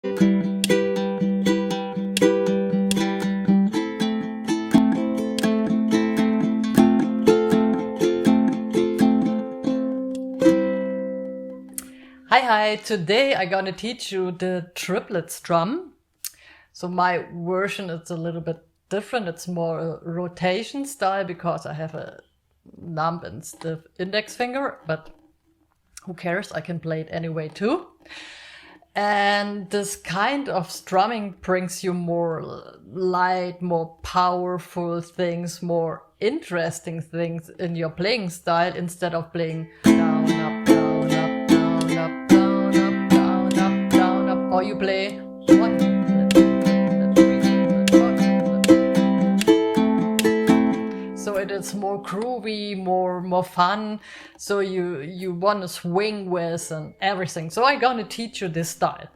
Hi, today I'm gonna teach you the triplet strum. So my version is a little bit different. It's more a rotation style because I have a numb and stiff index finger, but who cares? I can play it anyway too. And this kind of strumming brings you more light, more powerful things, more interesting things in your playing style instead of playing down, up, down, up, down, up, down, up, down, up, down, up, or you play 1, 2, 4. So it is more groovy, more fun. So you want to swing with and everything. So I'm gonna teach you this style.